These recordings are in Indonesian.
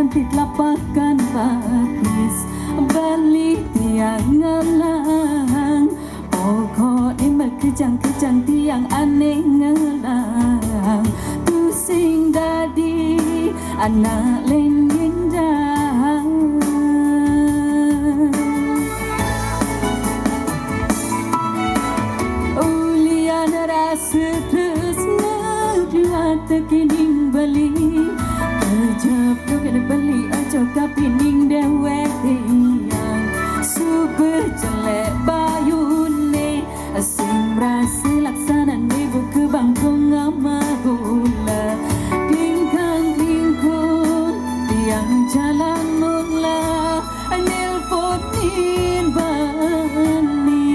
ditlapakan pakis balik tiang ngalang pokok ini kejang-kejang tiang aneh ngalang pusing dadi anak lendindang ulian rasa tresna dua tekining bali kejap kena beli aja kapining dewe tiang super jelek bayune sing rasa laksana ibu ke bangkong ngamahula klingkang klingkung tiang jalan mula nelpotin bani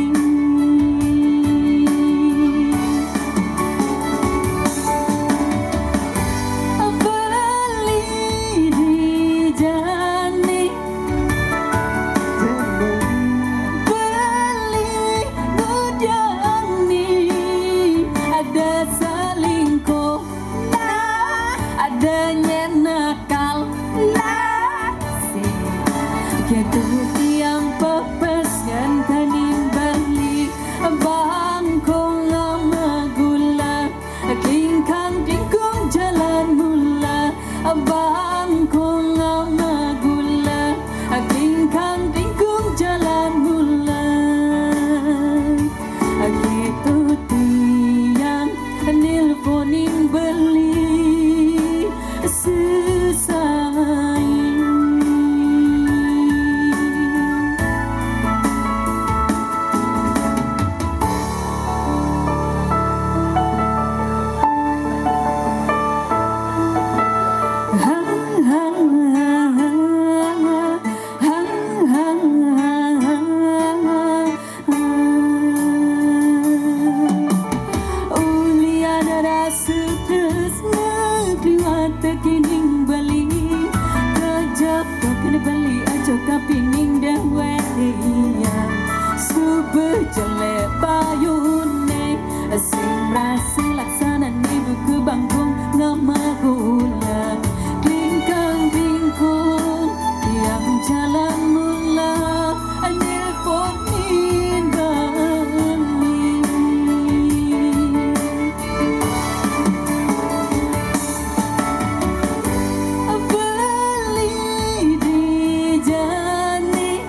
jelek bayune sing rasa laksana ibu ke bangkong ngamahula klingkang klingkung tiang jalan mula nelpotin bani beli di jani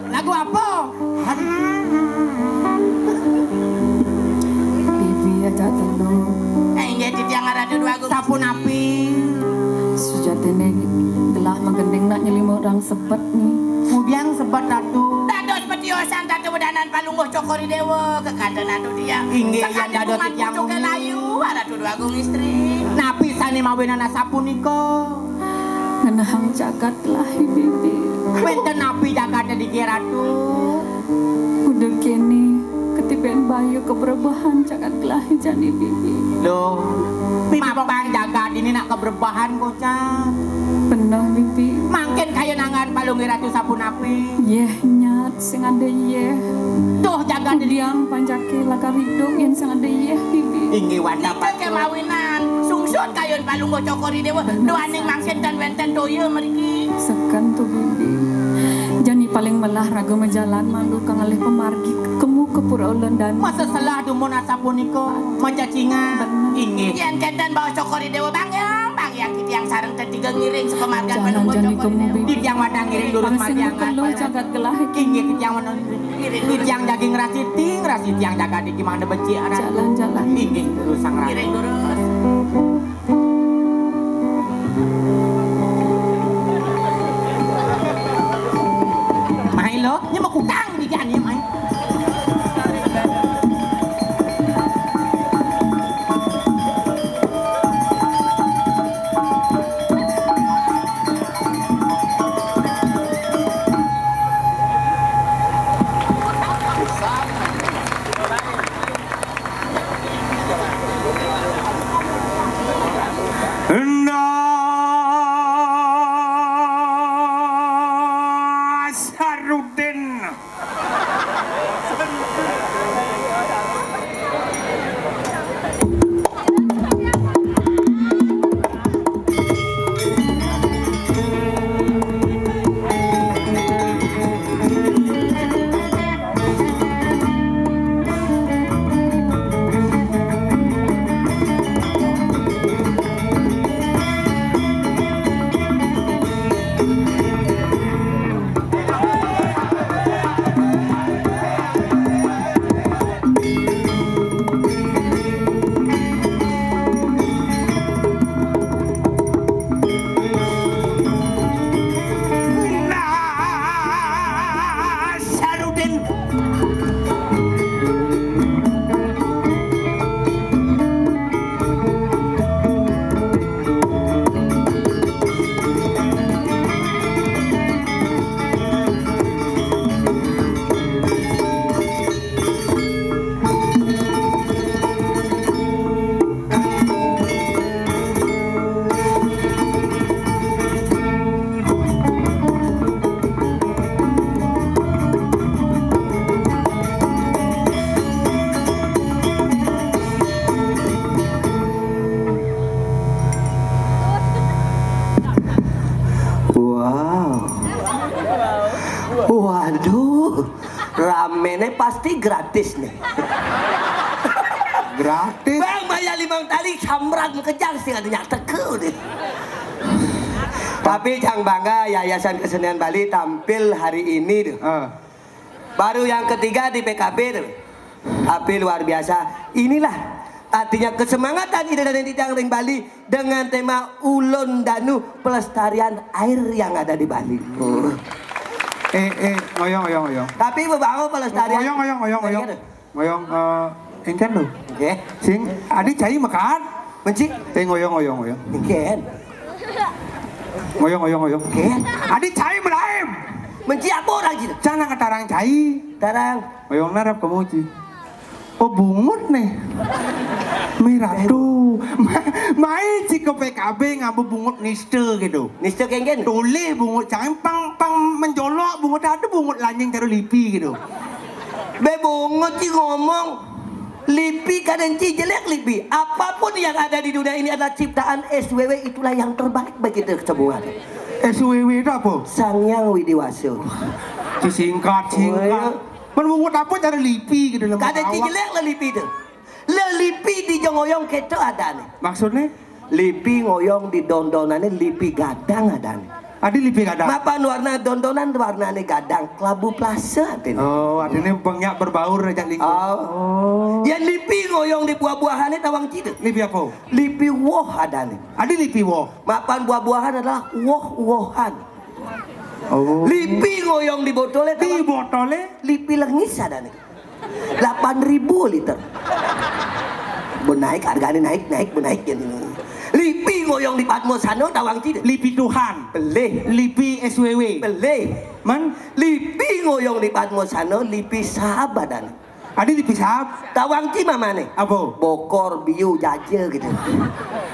Lagu apa? Bibi aja tenung. Jadi dia ngarada dua lagu sapu napi. Sujatene telah menggendeng nak nyelimut orang sepet nih. Mubiang sepet datu. Dados petiosan datu bedanan palungguh cokori dewa kekadang datu dia. Inggih yang dados yang cukai layu ada dua lagu istri. Napi sani mawinana sapu niko. Ngenahang jagat lah bibi. Benten napi jagatnya dikira tuh. Udah kini ketiban bayu keberbahan jagat kelahi jani bibi. Loh, mapang jagat ini nak keberbahan kocan. Benar bibi. Mangkin kaya nangan palungi ratu sapu napi. Yeh nyat sing ada yeh. Tuh jagat diang panjaki laka ridung yang sing ada yeh bibi. Inggi wanda pacu. Kemawinan sungsun Pun kayun palunggo cokori dewa. Duaning mangsen dan wenten doye meriki. Sekan tuh bibi. Jani paling melah raga majalan malu kang alih pemargi kemu ke pura ulendan. Masa salah dumun asapuniko mencacingan. Inggih. Yang kenten bawa cokori dewa bang yang kita yang sarang tetiga ngiring sekemargan Jalan palunggo jani cokori kemu dewa. bibi. Dit yang wadang ngiring lurus Bang sing marjangan. kelo jagat gelah Inggih dit yang menon. Dit yang daging rasit yang jaga di gimana beci ada. jalan-jalan. Inggih lurus sang rang. Ngiring lurus. Mai lo, nhưng mà cũng đang đi cái anh em ấy. Nasarudin. Nasarudin. Wow. Waduh. Ramennya pasti gratis nih. Gratis. Bang bayar 5 tali samrang kejang sih ada teke deh. Tapi jangan bangga Yayasan Kesenian Bali tampil hari ini tuh. Baru yang ketiga di PKB tuh. Tapi luar biasa. Inilah artinya kesemangatan ide dan titang ring Bali dengan tema Ulun Danu pelestarian air yang ada di Bali. Ngoyong. Tapi bebangun pelestarian. Ngoyong, engken lo. Oke. Sing, adi cai makan. Mencik. Ngoyong. Mungkin. Ngoyong. Oke. Adi cai melaim. Mencik apa orang gitu? Cana katarang cai. Tarang. Ngoyong narap kamu ci. Oh bungut nih. Merah tuh. Main ci ke PKB ngambil bungut niste gitu. Niste kengken. Tole bungut jangan pang menjolok bungut ada bungut lanjing taruh lipi gitu. Bebungut sih ngomong. Lipi kadang jelek lipi. Apapun yang ada di dunia ini adalah ciptaan SWW, itulah yang terbaik bagi kita semua. SWW itu apa? Sangyang Widiwaso. Singkat. Menungut apa cara lipi gitu loh. Kadang jelek lah lipi itu. Lipi di jongoyong keto ada nih. Maksudnya? Lipi ngoyong di dondonannya lipi gadang ada nih. Adi lipi kadang. Mapan warna dondonan warnanya gadang kelabu plasa nih. Oh, artinya banyak berbaur aja lingkungan. Oh. Yang lipi ngoyong di buah-buahannya tawang cidu. Lipi apa? Lipi woh ada nih. Adi lipi wo. Mapan buah-buahan adalah woh-wohan. Oh. Lipi ngoyong di botolnya Di tawang botolnya? lipi lengis ada nih. 8.000 liter. Benaik harganya naik jadi. Lipi ngoyong di Patmosano tawang cidu. Lipi Tuhan. Beleh. Lipi SWW. Beleh. Man? Lipi ngoyong di Patmosano lipi sahabat dan. Adi dipisah. Tawang ci mama nih. Apa? Bokor, biu, jaje gitu.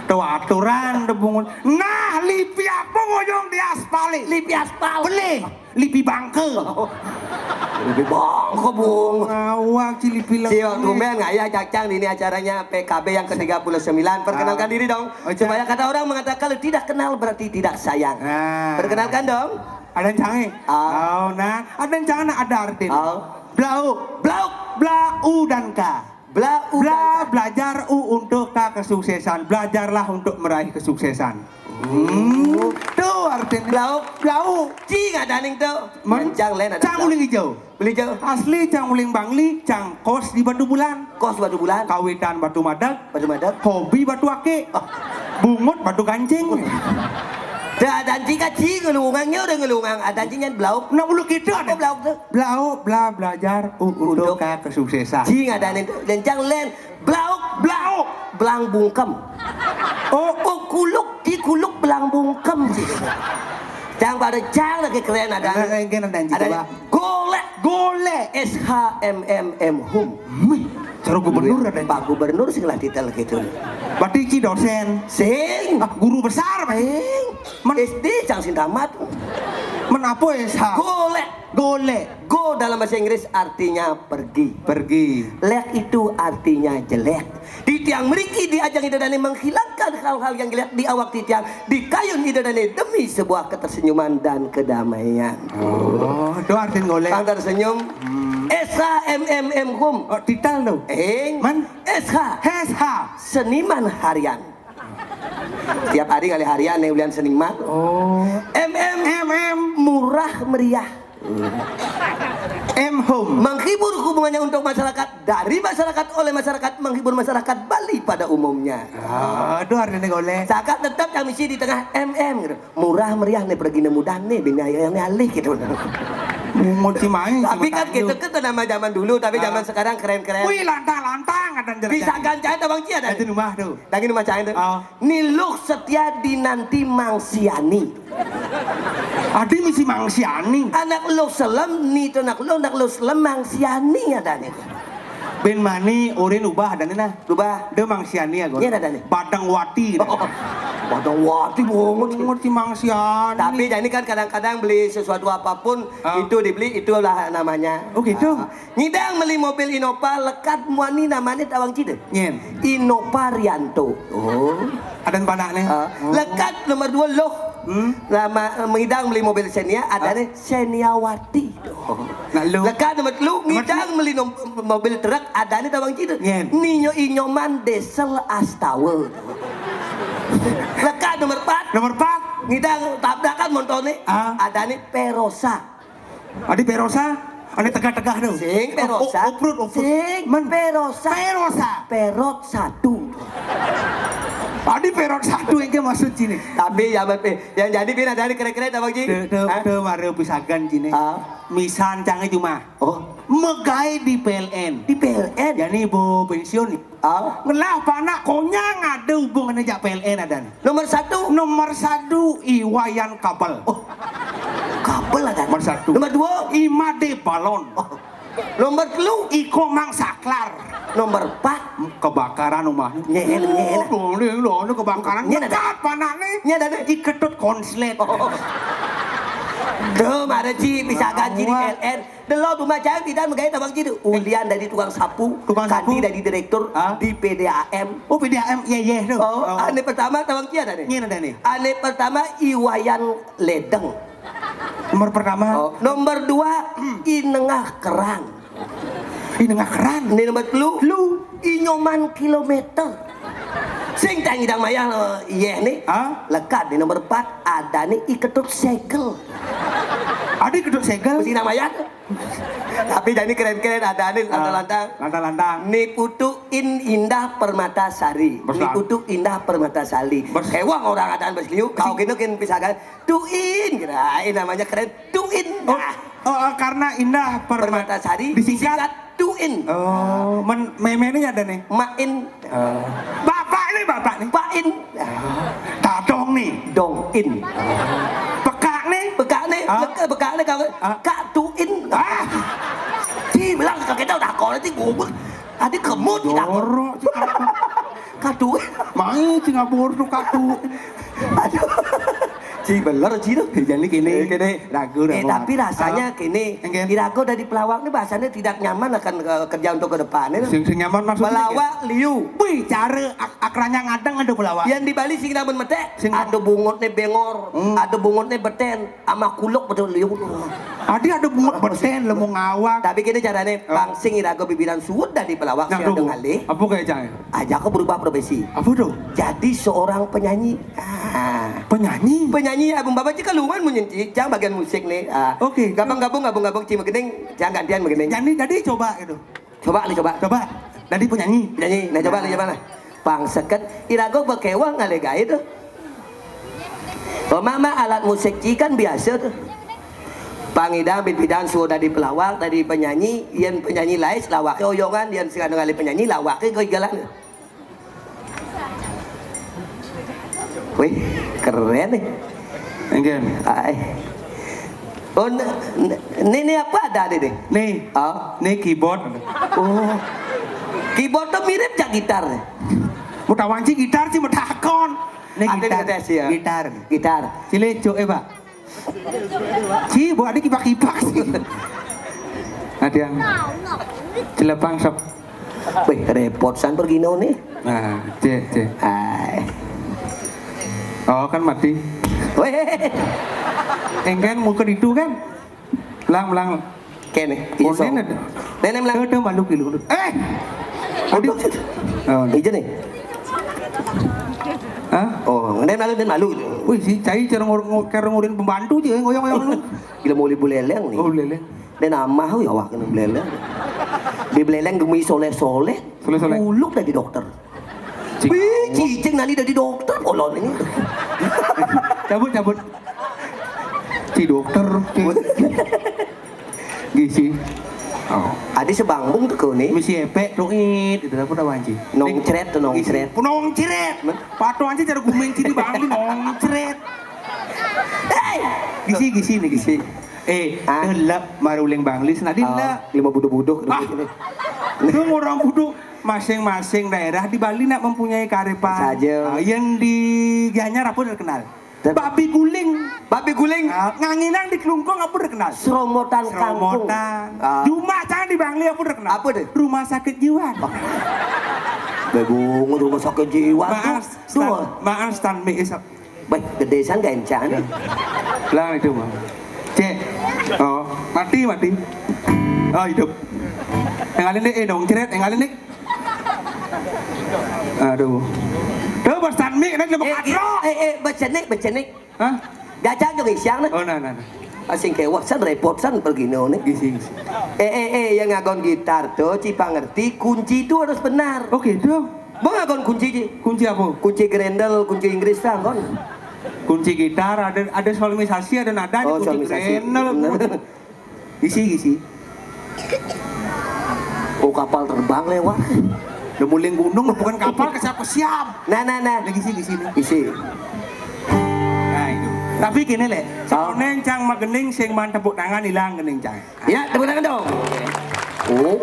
Tuh aturan udah bungut. Nah, lipi apa ngojong di aspal? Lipi aspal. Beli. Lipi bangke. Lebih bangko bung. Awak ci lipi lagi. Si waktu men ngaya cacang ini acaranya PKB yang ke-39. Perkenalkan diri dong. Supaya kata orang mengatakan kalau tidak kenal berarti tidak sayang. Perkenalkan dong. Ada yang canggih. Oh, nah. Ada yang canggih ada artin. Blau. Blau. Blau dan K. Blau. Belajar untuk K kesuksesan. Belajarlah untuk meraih kesuksesan. Tuh artinya. Blau. Ci nggak daning tuh. Mencang len ada. Cang uling hijau. Beli jauh. Asli cang uling bangli, cang kos di Batu Bulan. Kos batu bulan. Kawitan Batu Madak. Batu madat. Hobi Batu Ake. Bungut Batu Kancing. Dah danci kaci ngelungangnya udah ngelungang. Ada dancinya blau. Nak ulu kita Apa blau tuh? belajar untuk K kesuksesan. Ci nggak daning tuh. Lencang len. Blau. Belang bungkem. Oh kuluk di kuluk belang bungkem sih. Jangan pada cang lagi keren ada. Ada golek SHMMM hum. Cara gubernur ada. Pak Gubernur sih lah titel gitu. Berarti ci dosen. Sing. Guru besar. Sing. SD cang sintamat. Menapo SH? Golek. Go dalam bahasa Inggris artinya pergi. Lek itu artinya jelek. Di tiang meriki diajang idadane menghilangkan hal-hal yang jelek di awak tiang. Di kayun idadane demi sebuah ketersenyuman dan kedamaian. Oh, itu artinya golek. Kang tersenyum. SHMMM hum. Oh, titel tuh. Man. SH. Seniman harian. Setiap hari kali harian nih ulian seniman. Oh. MM murah meriah. Home. Menghibur hubungannya untuk masyarakat, dari masyarakat oleh masyarakat, menghibur masyarakat Bali pada umumnya. Aduh artinya golek. Sakat tetap kami sih di tengah gitu. Murah meriah nih pergi mudah nih bina yang alih gitu. Bungut si main. Tapi kan gitu kan nama zaman dulu, tapi zaman sekarang keren-keren. Wih lantang ada jelas. Bisa gancain tabang cia ada. Itu rumah tuh. Lagi rumah cain tuh. Niluk setia dinanti mangsiani. Adi misi mangsiani. Anak lu selem nih tuh nak lu selem mangsiani ada nih. Ben mani urin ubah dan nah. Ubah. Dia mangsiani ya gue. Iya ada nih. Badang wati. Badang wati bungut si mangsiani. Tapi jadi kan kadang-kadang beli sesuatu apapun itu dibeli itulah namanya. Oh gitu. Nyidang beli mobil Innova lekat muani namanya tawang cide. Nyen. Innova Rianto. Oh. Ada panaknya. Lekat nomor 2 loh. Nama ngidang beli mobil Xenia ada nih Xeniawati. Nah lu. Lekat nomor lu ngidang beli mobil truk ada nih tawang cide. Ninyo inyoman desel astawe. Lekat nomor 4 ngidang tabrakan montone ada nih Perosa. Adi Perosa ane tegah-tegah dong. Sing Perosa. Sing Perosa. Perot 1. Adi perot 1 yang maksud sini. Tapi ya yang jadi pina dari keren-keren abang Ji. Tuh mare pisagan sini. Misan canggih cuma. Megai di PLN. Di PLN. Jadi ibu pensiun nih. Ngelah panak konyang ada hubungannya jak PLN ada. Nomor 1 Iwayan Kabel. Kabel ada. Nomor 1. Nomor 2 Imade Balon. Nomor 3 Iko Mang Saklar. Nomor 4 kebakaran rumahnya. Nyel. Loh, kebakaran. Ngekat panaknya. Nyel. Iketut konslet. Tuh mana Ci bisa gaji di PLN. Delo rumah jangan tidak menggait abang Ci. Ulian dari tukang sapu. Kandi dari direktur di PDAM. Oh PDAM, iya tuh. Ane pertama abang Ci ada nih. Iya ada nih. Ane pertama Iwayan Ledeng. Nomor pertama. Nomor 2 Inengah Kerang. Inengah Kerang. Ini nomor 3 Inyoman Kilometer. Sing tangi dang mayang iya nih. Lekat di nomor 4 ada nih Iketut Segel. Ada Iketut Segel. Sing mayang. Tapi jadi keren-keren ada nih lantang. Niputuin Indah Permatasari. Niputu Indah Permatasari. Hewang orang adaan besliu. Kau gitu kan pisahan. Tuin kirain namanya keren. Tuin. Karena Indah Permatasari disingkat Tuin. Memenya ada nih. Main. Bapak nih. Pain. Tadong nih. Dongin. Pekak nih kau. Kak Tuin. Di bilang kakek tahu dah takon nanti gubuk. Adi kemut kita. Jorok cik apa? Kadu. Mai cik ngabur tuh katu. Aduh. Ci beler ci tuh. Jadi kini ragu dah. Tapi rasanya kini Irago dari pelawak ini bahasanya tidak nyaman akan kerja untuk ke depannya. Sing nyaman maksudnya. Pelawak liu. Wih, cara akranya ngadang ada pelawak. Yang di Bali sing namun mete. Sing- Ada bungutnya bengor, ada bungutnya beten, ama kuluk betul liu. Adi ada bungut beten lemu ngawak. Tapi kini caranya pangsing Irago bibiran suut dari pelawak Nah, sing tuh. ada ngalih. Apa kayak cang? Aja aku berubah profesi. Apa tuh? Jadi seorang penyanyi. Penyanyi. Penyanyi abang bapak cik keluar menyanyi, jangan bagian musik nih. Oke. Gabung cima gening, jangan gantian begening. Jadi coba gitu. Coba nih coba. Coba. Jadi penyanyi. Penyanyi, nah coba lah. Pang seket, Irago berkewang ngale gaya tuh. Oh mama alat musik cik kan biasa tuh. Pangidang bidang suruh dari pelawak, dari penyanyi, yang penyanyi lain lawaknya oyongan, yang sekarang ngali penyanyi lawaknya kegalan. Wih, keren nih. Enggak. Ay. Oh, ini apa ada nih? Nih. Oh, Nih keyboard. oh. Keyboard tuh mirip jak gitar. Mau tawanci gitar sih mau takon. Nih Ada gitar. di tes ya? Gitar. Gitar. Cile cok Pak. Ci, bu ada kipak-kipak sih. Ada yang celepang sok. Wih, repot san pergi nih. Nah, cek. Ay. Oh kan mati. Wih, Enggan muka itu kan. Lang. kene. Oh, Iso. nenek. Nenek melang. Ada malu kilo. Aduh. Oh, Ijo nih. Hah? Oh, nenek malu. Wih, si cai cara ngurin pembantu je ngoyong-ngoyong lu. Gila mau buleleng nih. Oh, lele. Dan amah ya wah kena beleleng. Di beleleng demi soleh-soleh. Soleh-soleh. Muluk dari dokter. Wih, cicing nali dari dokter. Olon ini. Cabut. Si dokter. Gisi. Oh. Adi sebangbung tuh kau nih. Misi epek tuit itu apa dah wanci. Nong ceret tuh nong ceret. Nong ceret. Patu wanci cara gumeng ciri bang nong ceret. Gisi nih gisi. Delap maruling banglis nadi lah. 5 buduh-buduh. Itu orang budu masing-masing daerah di Bali nak mempunyai karepan. Saja. Yang di Gianyar apa terkenal? Babi guling. Nganginang di Kelungkung apa terkenal? Seromotan kampung. Cuma jangan di Bangli apa terkenal? Apa deh? Rumah sakit jiwa. Bebungu rumah sakit jiwa tuh. Maaf stand me isap. Baik, gedesan gak encang nih. Lah itu mah. Cek. Oh, mati. Oh, hidup. Engalin deh, dong ceret, engalin deh. Aduh. Tuh berstand me nak lebih katro. Becenik. Hah? Gajah juga isiang nih. Oh, nah. Asing kewak san repot san pergi nih. Gisi. Yang ngagon gitar tuh Cipa ngerti kunci itu harus benar. Oke, tuh. Bang ngagon kunci Ci. Kunci apa? Kunci grendel, kunci Inggris kan kon. Kunci gitar ada solmisasi ada nada Oh, kunci solmisasi. krenel. Gisi. Oh kapal terbang lewat. Udah muling gunung bukan kapal ke siap. Nah. Lagi sih nih. Isi. Nah itu. Tapi gini le, soalnya cang magening sing man tepuk tangan hilang gening cang. Ya, tepuk tangan dong. Oh.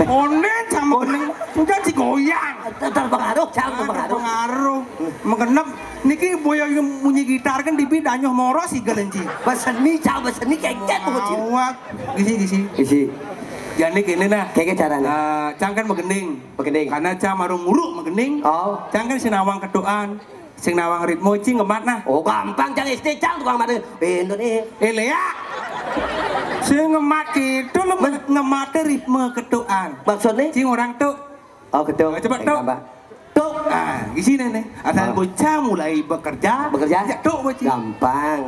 Onen cang magening, enggak sih goyang. Terpengaruh, Pengaruh. Mengenap, niki boyo yang bunyi gitar kan di bidanyo moro sih gelenci. Beseni keket tuh Ci. Awak, gisi. Isi. Jadi gini nah. Kayak caranya. Cang kan magening. Magening. Karena cang marung nguruk magening. Oh. Cang kan sinawang kedoan. Sing nawang ritmo cing ngemat nah. Oh gampang cang SD cang tukang mati. Bendon Lea. Sing ngemat gitu lo ngemat ritme kedoan. Maksudnya? Cing orang tuh. Oh gedung. Coba tuh. Tuh. Di sini nih. Asal bocah mulai bekerja. Ya tuh bocah. Gampang.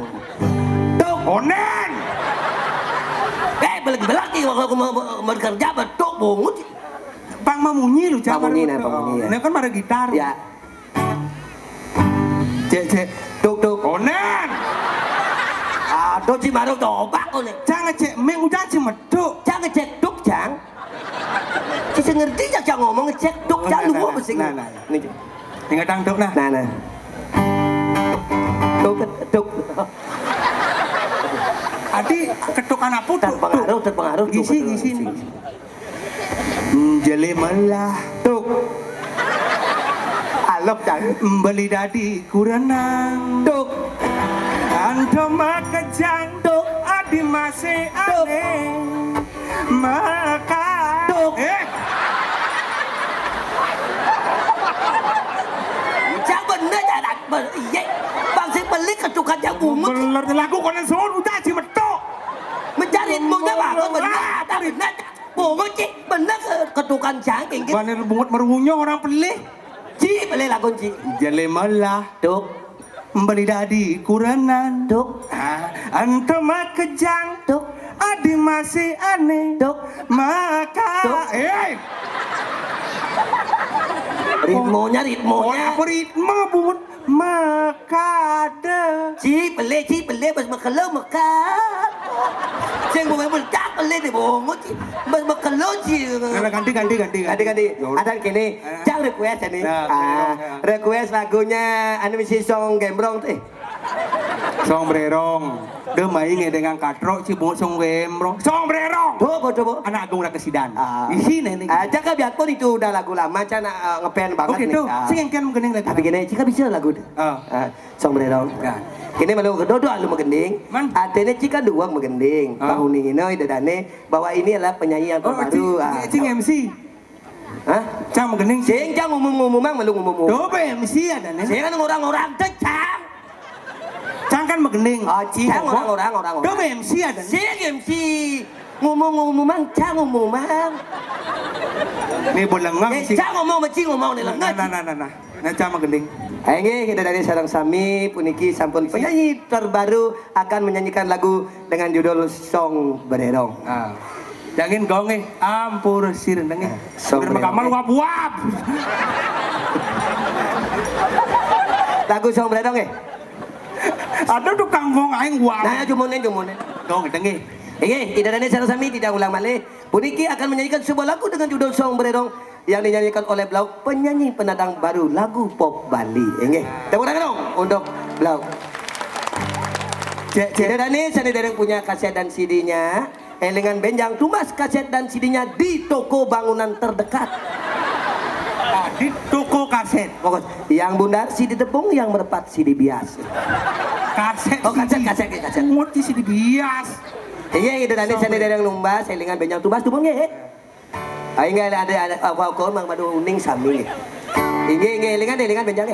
Tuh. Onen. Belaki waktu aku mau bekerja betul bungut. Pang mamunyi lu cang. Pamunyi ya. Ini kan ada gitar. Ya. Cek. Tuk. Onen. Aduh Cimaruk dobak kok nih. Jangan cek meng udah cek meduk. Jangan cek duk jang. Cici ngerti jangan ngomong cek duk jang lu apa sih? Nah. Tinggal tangduk nah. Nah. Duk. Ketukan apa tuh? Terpengaruh, terpengaruh. Gisi, gisi. Jeli melah tuh. Alok jangan. Beli dadi kurenang Tuh. Anto makejang Tuh. Adi masih aneh Maka Tuh. Jangan bener jangan. Iya. Bang saya beli ketukan yang umut. Beler lagu konen soal udah si metok Mencari maunya bagus bener. Bener. Bungut sih. Bener ketukan jangking. Banir bungut merunyo orang pelih Ci beli lagu Ci. Jeli melah Tuh. Beli dadi kurenan Tuh. Anto makejang Tuh. Adi masih aneh Tuh. Maka Tuh. Ritmonya. Apa ritme bungut Maka ada Ci beli bas makalo makat. Sing bunga meledak beli di bungut Ci. Bas makalo Ci. Ganti Ganti. Ada kini. Jangan request ini. Request lagunya animasi song Gembrong tuh. Song bererong Demai dengan katro si bungut song gembrong Song bererong Coba. Anak agung raka sidan di sini nih Jangan biarpun itu udah lagu lama, cana ngepen banget oke nih. tuh sing kan menggening lagi Tapi gini, Cika bisa lagu deh. Song bererong. Kini malu kedodo alu megending. Man. Artinya Cika dua megending. Bahu ningino idadane bahwa ini adalah penyanyi yang terbaru. cing MC Hah? cang menggening Sing jang ngomong-ngomong malu ngomong. dobe MC ada nih Sing kan orang-orang tecang. cang kan menggening Cang orang-orang. dobe MC ada nih Sing MC ngomong-ngomong cang ngomong. nih bolengang sih Cang ngomong meci ngomong nih lengan. nah cang menggening Ini kita dari sarang sami puniki sampun penyanyi terbaru akan menyanyikan lagu dengan judul Song Bererong. Jangan gong ampur sir nengeh Song bermakamal Bererong. wap Lagu Song Bererong ada tukang gong aing wap Nah jumunin. gong tengeh Ini kita dari sarang sami tidak ulang malih. Puniki akan menyanyikan sebuah lagu dengan judul Song Bererong yang dinyanyikan oleh Blau, penyanyi pendatang baru lagu pop Bali. Ini tepuk tangan dong untuk Blau. Cek Dani saya dari punya kaset dan CD-nya. Elingan Benjang tumas kaset dan CD-nya di toko bangunan terdekat. di toko kaset Pokok yang bundar CD tepung, yang merpat CD bias. kaset Oh kaset. muti sih bias Iya itu Dani saya dari lumba. Elingan Benjang tumas tepung ya. Aing ada apa mang madu uning sami. Inge elingan Benjang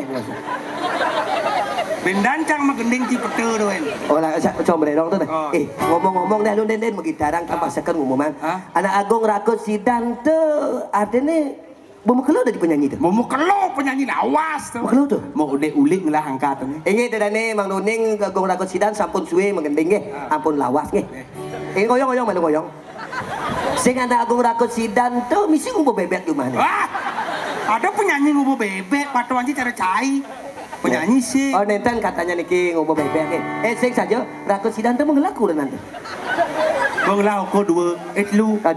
bendancang magending ci peteur doen Oh lah Song Bererong tuh. Oh. Ngomong-ngomong dah lu den magitarang tambah seken ngomong. Anak Agung Rakut Sidan tuh artinya Bomo kelo dari penyanyi tuh. mau kelo penyanyi lawas tuh Kelo tuh. mau udah ulik lah angkat tuh Ini dadane Mang Nuning Agung Rakut Sidan sampun suwe mengending nggih. Ampun lawas nggih. Ini goyong malu goyong. Sing anak Agung Rakut Sidan tuh misi ngumbo bebek di mana? ada penyanyi ngubu bebek patu anji cara cai penyanyi sih Oh nenten katanya niki ngumbo bebek nggih. Sing saja Rakut Sidan tuh mengelaku nanti. bang lau ko dua etlu Pat.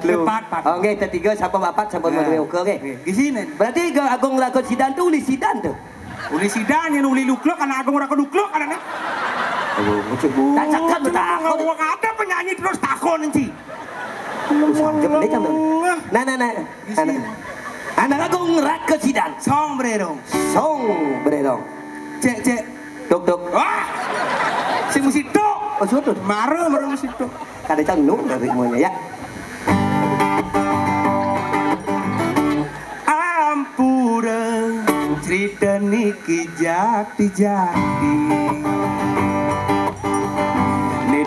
Oh nggih ketiga sampai bapak sampai madue oke nggih. di sini Berarti Agung Rakut Sidan tuh uli Sidan tuh. uli sidan yang uli lukluk karena agung raka lukluk ada nih Tak cakap tuh takut. ada penyanyi terus takon nanti Nah. Anak Agung Rakut Sidan. song bererong Song Bererong. cek Dok. wah si musik tok Oh sudah. marah musik tok Kada canung dari semuanya ya. ampura cerita niki jati ini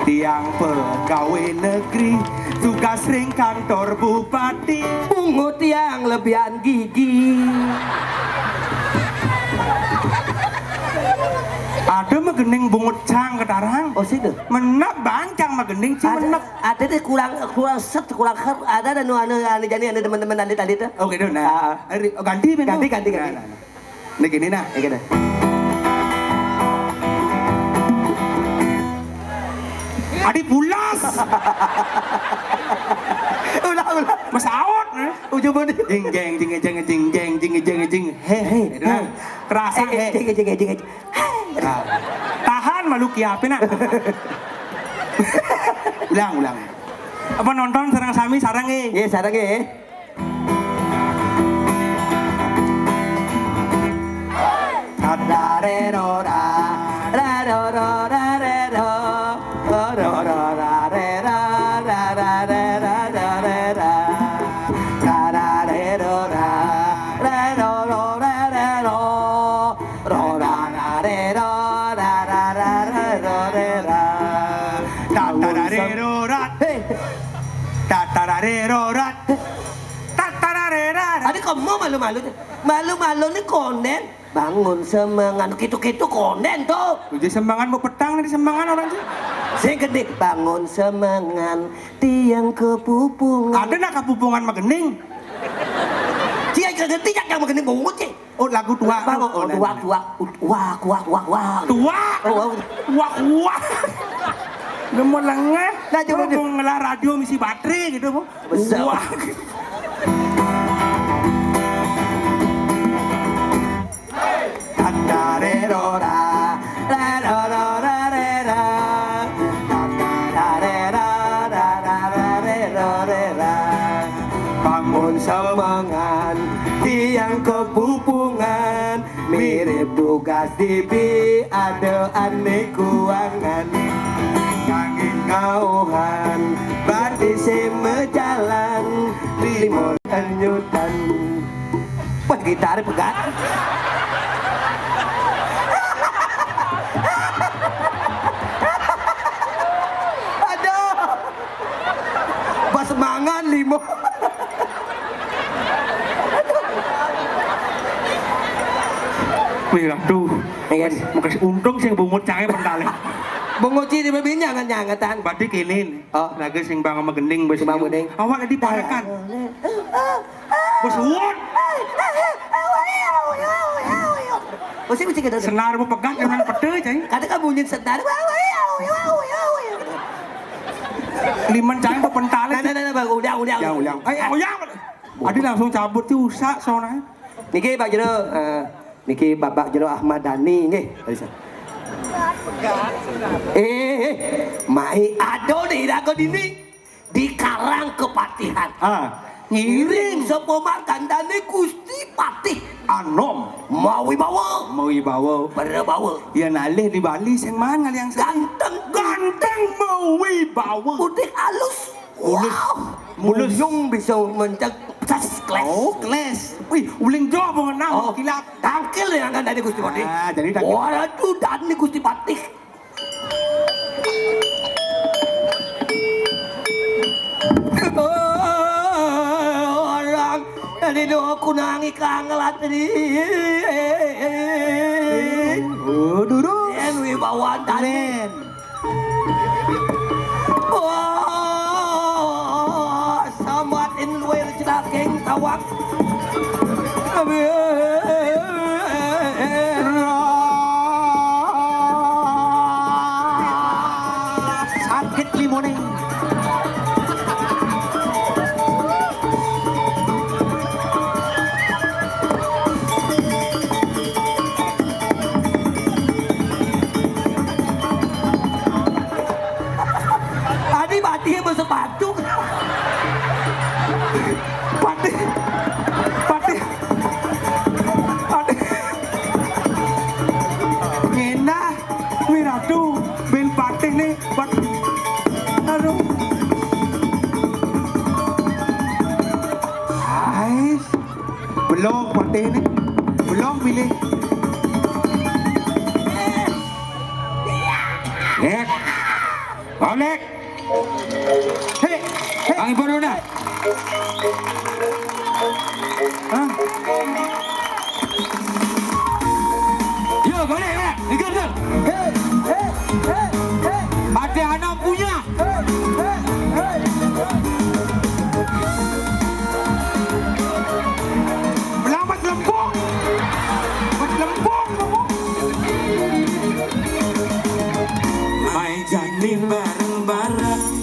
tiang pegawai negeri tugas ring kantor bupati Pungut yang lebihan gigi. ada magening bungut cang ketarang Oh situ. menak bancang magening ci menak Ada deh kurang set kurang her. Ada anu jadi ada teman-teman tadi tuh. oke dong nah ganti ben Ganti. nah gini nah Ya gitu. adi pulas Ulah. masaot Ujung bodi. jing he kerasa he Jeng. tahan malu kiapin ah Ulang. Apa nonton sareng sami sareng Iya, sarang ya. Ada kamu malu-malu, malu-malu nih konden. Bangun semangan, gitu-gitu konden tuh. Uji sembangan mau petang nih sembangan orang sih. Saya gede bangun semangan, tiang kepupungan. Ada nak kepupungan magening. Dia kagak tidak yang magening bungut sih. Oh lagu tua. Bangun, tua. Tua. Oh, Wah. Nemu lengah. Nah, coba deh. Mau ngelar radio misi baterai gitu bu. Besar. Wah. Bangun semangat, tiang kepupungan, mirip tugas TV, ada aneh kuangan. Angin kauhan, berarti semejalan, limon anyutan. Wah, gitar pegat. Aduh, pas mangan limon. Wih, aduh. Makasih untung sih bungut canggih pendale. Benguci di bebin nyangat-nyangatan. Badik ini. Oh. Lagi sing bang sama gending bos. Sing bang gending. Awak tadi parakan. Bos won. Mesti mesti kita. Senar mau pegat yang pede cai. Kadang kan bunyi senar. Liman cai mau pentale. Nah, bang, udah. Ulang. Ayo, Adi langsung cabut tuh usak soalnya. Niki Pak Jero, niki Bapak Jero Ahmad Dhani nggih. Mai ado di dago dini di Karang Kepatihan. Ngiring sepomak kandane Gusti Patih Anom mau wibawa berbawa ya nalih di Bali sing mana yang ganteng mau wibawa putih halus mulus yung bisa mencak kles. Oh kles wih uling jo mengenal kilap tangkil yang kan dari Gusti Patih jadi tangkil waduh dan Gusti Patih Dari doa aku nangi kangelat tadi. Duduk. Yang wibawaan tadi. Sambat in luar cedakeng tawak. Sakit limoneng. Dia bersepatu. Patih. Ngena, wiradu, ben patih nih, aduh. Ais, belum patih nih, belum pilih. Lek, Lek. Hei, Bang Ibu Nuna. Hah? Yo, boleh ya? Ikut tuh. Ada anak punya. Melamat lempung. Main jadi bareng-bareng.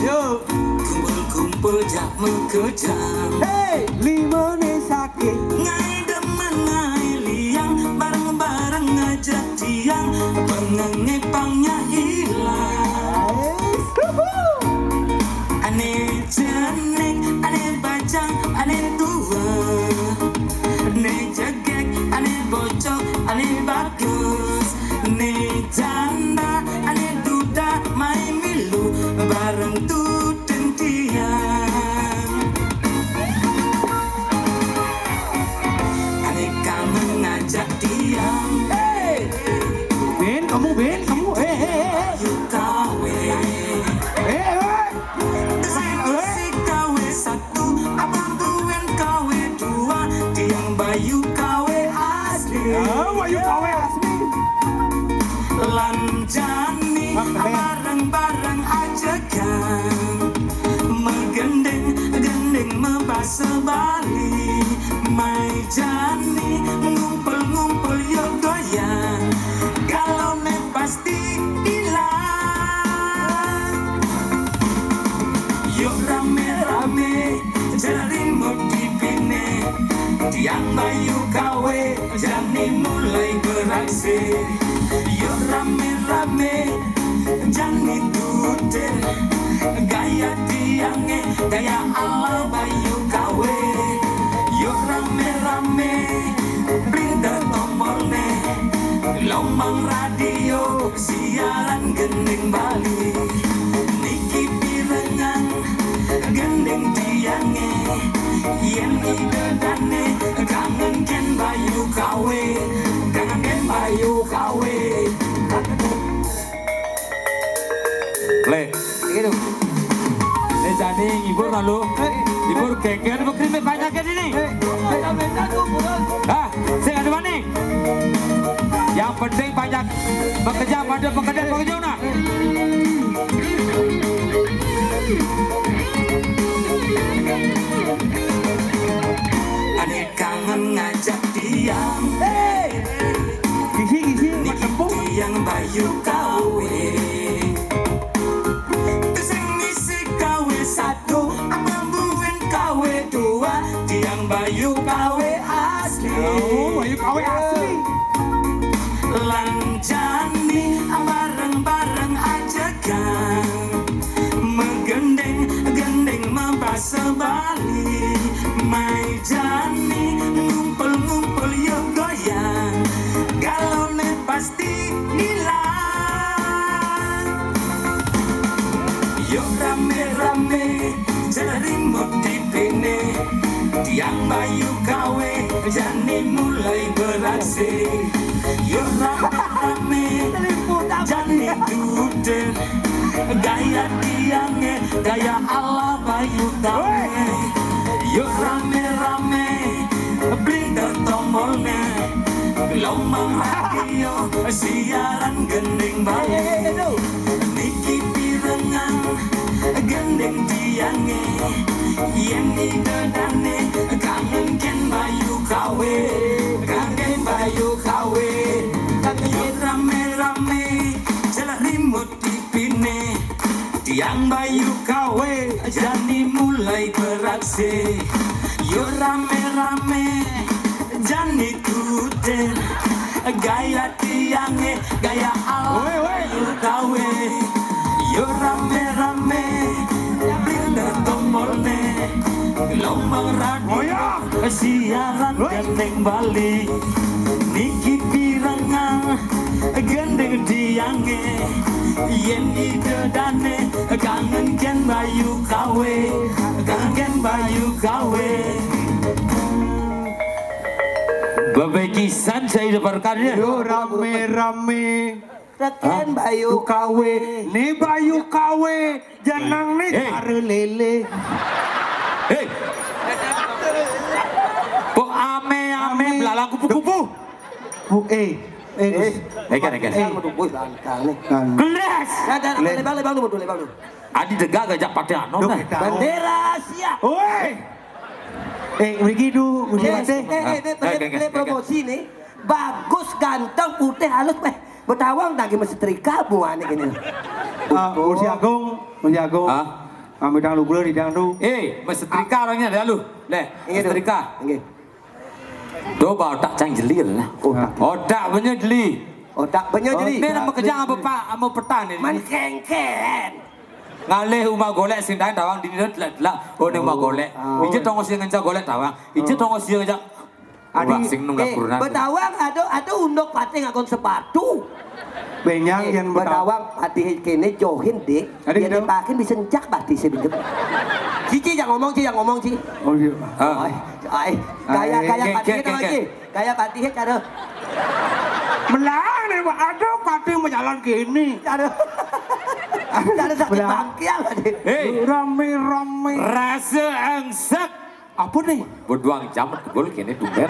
Yo, kumpul-kumpul jak mengkejam. Hey, limone sakit. Ngai demen ngai liang, bareng-bareng ngajak tiang, pengengepangnya hilang. bayu kawe asli Bayu kawe asli. Lanjani bareng-bareng aja kan Megendeng-gendeng membasa Bali Mai jani ngumpul-ngumpul yuk goyang Kalau ne pasti hilang Yuk rame-rame jadi mutipine Tiang bayu kawe jani mulai beraksi Yuk rame-rame jani tuter Gaya tiangnya gaya ala bayu kawe Yuk rame-rame brinda tombolnya Lombang radio siaran gending Bali Niki pirengan gending tiangnya Yen ide dane kangen ken bayu kawe Kangen ken bayu kawe Le, Gitu. le jadi ngibur lalu, ngibur keker bekrim banyak kan ini. Ah, saya ada mana? Yang penting banyak bekerja pada pekerjaan nak. Ane kangen ngajak tiang Gisi Niki tiang bayu kawe Sing ngisi kawe satu Amambuin kawe dua Tiang bayu kawe asli Bayu kawe asli. Lanjani bareng-bareng aja kan Megendeng-gendeng membasa Bali Mai jani ngumpul-ngumpul yuk goyang Kalau ne pasti hilang Yuk rame-rame jadi mutipine Tiang bayu kawe jani mulai beraksi Yuk rame-rame jani duden Gaya tiangnya gaya ala bayu kawe Yuk rame-rame brinda tombolnya Gelombang radio siaran gending Bali Niki pirengan gending tiangnya Yen ide dane kangen ken bayu kawe Kangen bayu kawe Yuk rame-rame jalan rimut tipine Tiang bayu kawe jani mulai beraksi Yuk rame-rame jani kuter Gaya tiangnya gaya ala bayu kawe Yuk rame-rame brinda tombolnya Gelombang radio siaran gendeng Bali Niki pirengan gendeng tiangnya Yen ide dane kangen ken bayu kawe Kangen bayu kawe Bebekisan saya deparkannya. Yo rame-rame. Raken bayu kawe, nih bayu kawe, janang nih Hey. cari lele. Hei, kok ame belalang kupu-kupu? Kan. Gelas. Lebang dulu. Adi degak gajak pada anon. Bandera siap. Oi, begitu, Promosi nih bagus ganteng putih halus Betawang lagi mesti setrika buah nih gini. Usi Agung, Hah? Ambil lu di dangdu. Setrika orangnya dah lu. Leh, setrika. Coba otak cang jeli lah. Otak punya jeli. Otak banyak jadi. Ini nama kerja apa Pak? Amo petani. Man kengken. Ngalih rumah golek sing dang tawang di lah. Oh ning rumah golek. Ije tongos sing ngajak golek tawang. Ije tongos sing ngajak. Adi sing nunggak purunan. Betawang ada undok pati ngakon sepatu. Benyang yang Betawang pati kene johin dik. Adi Dia gitu. dipakai bisa njak pati sedikit. Cici yang ngomong Ci. Oh iya. Gaya Geng, pati geng, itu geng. Ci. Gaya pati cara. Melang nih, aduh pati menjalan gini. Cara sakit Belah. bangkiang tadi. Hei, Rame-rame. rasa angsek Apa nih? Berduang jam gol kene tumben.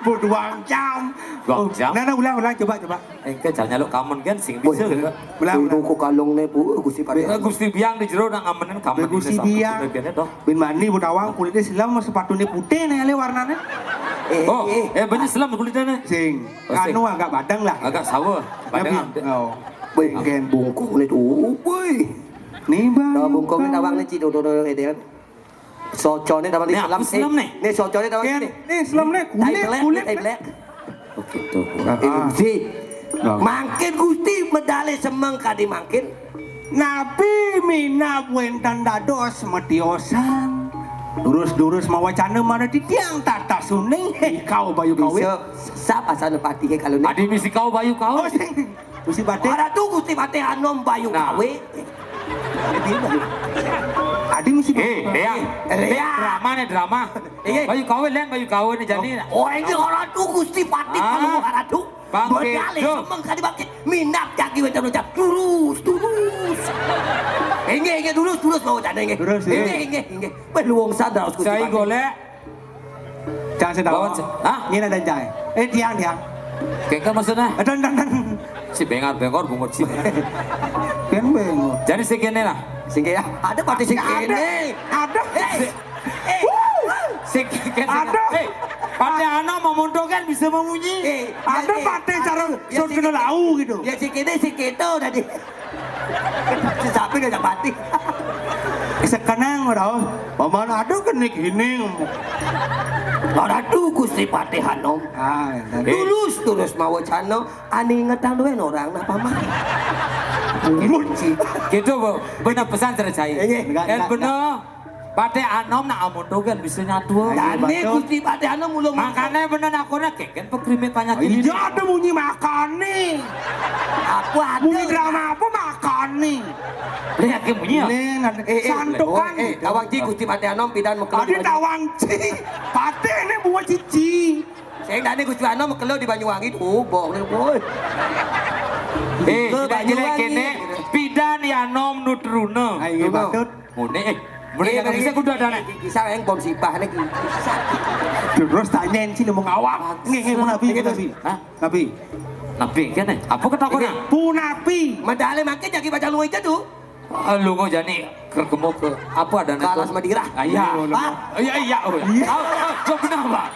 Berduang jam. Duang jam. Nah, ulang coba. Engke jalnya lo kamen kan sing bisa gitu. Ulang. Tunggu kalung nih bu, Gusti Pati. Gusti biang di jero nang amenen kamen. Gusti biang. Kene toh. Bin mani budawang kulitnya silam sepatunya putih nih ale warnanya. Oh, bener selam kulitnya. Sing. Anu agak badang lah. Agak sawo. Padahal Oh. Bengken bungkung nih tuh, boy. Nih bang. Nah, bungkung nih tawang nih cido itu kan. Socone tawang di Nih, selam. aku selam nih. Nih socone tawang Ken, ini. nih selam nih kulit. Oh gitu. Gusti. Mangkin Gusti medali semeng kadi mangkin. Nabi mina buentan dados mediosan. Durus mawa cana mana di tiang tata suning. Kau bayu kawin. Bisa sap asal pati ke kalau nih. Adi misi kau bayu kau. Oh sing. Gusti Bade. Ada tuh Gusti Pati Hanom bayu Nah. kawe. Adi mesti Drama nih drama. Bayu kau len bayu kau nih jadi. Oh ini orang tuh Gusti Pati kalau orang tuh. Bangkit, Medali Jo. semeng kadi bangkit. Minap jagi wetan ucap turus. Inge turus mau canda inge. Turus, ya. Inge. Peluang sadar Gusti Saya Pati. golek. Jangan sedang. Bawa, hah? Ini ada jai. Tiang. Kengkel maksudnya. Dan. Si bengor bungut sih. Ken bengok. Jadi segini lah. Singge ya. Ada pati singge ini. Ada. Ada. Pada anak memunculkan bisa memunyi. Ada pate cara sudah lau gitu. Ya singge itu tadi. Sapi nggak pati. Sekarang orang, paman ada kan nih gini. Orang tuh Gusti Pati Hanom. Tulus mau cano. Ani ngetang duen orang apa mah. Gitu bu. Benar pesan cara saya. Iya. Benar. Pate anom nak amundogan bisa nyatu. Ini Gusti Pati Hanom mulung. Makanya bener aku nak keken pekrimet banyak ini. Iya ada bunyi makan nih. Aku ada. Bunyi drama apa makan nih? Lihat ke bunyi ya. Santukan. Awang ji Gusti Pati Hanom pidan mekelo. Tadi tawang ci. Pate ini buat cici. Saya dani Gusti Hanom mekelo di Banyuwangi tuh, bohong boy. Jelek kene pidan ya nom nutruna. Ayo batut. Mune Mune yang bisa kudu ada nek. Kisah yang bom sipah nih. Terus tanyain sih mau ngawak. Ngehe mau nabi. Hah? Nabi. Nabi kene. Apa ketakutnya? Pu nabi. Medali makin jadi baca lu aja tuh. Lu mau jadi kerkemo ke apa ada Kalas Madira. Iya. Pak. Iya. Kok kenapa?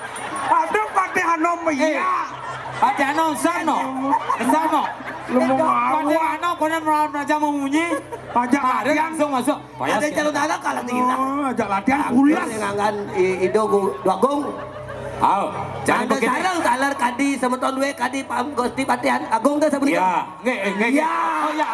Ada pate hanom iya. Ada anak sano. Lu mau Pada ngawak. anak kau raja mau bunyi. Ajak Ada latihan. langsung masuk. Ada calon anak kalah tinggi. Oh, ajak latihan kuliah. Ngangan ido dua gong. Aw, jangan Ada begitu. sarang talar kadi semeton dua kadi pam Gusti Pati Agung tuh sebenarnya. Ya, nge. Ya. Oh ya,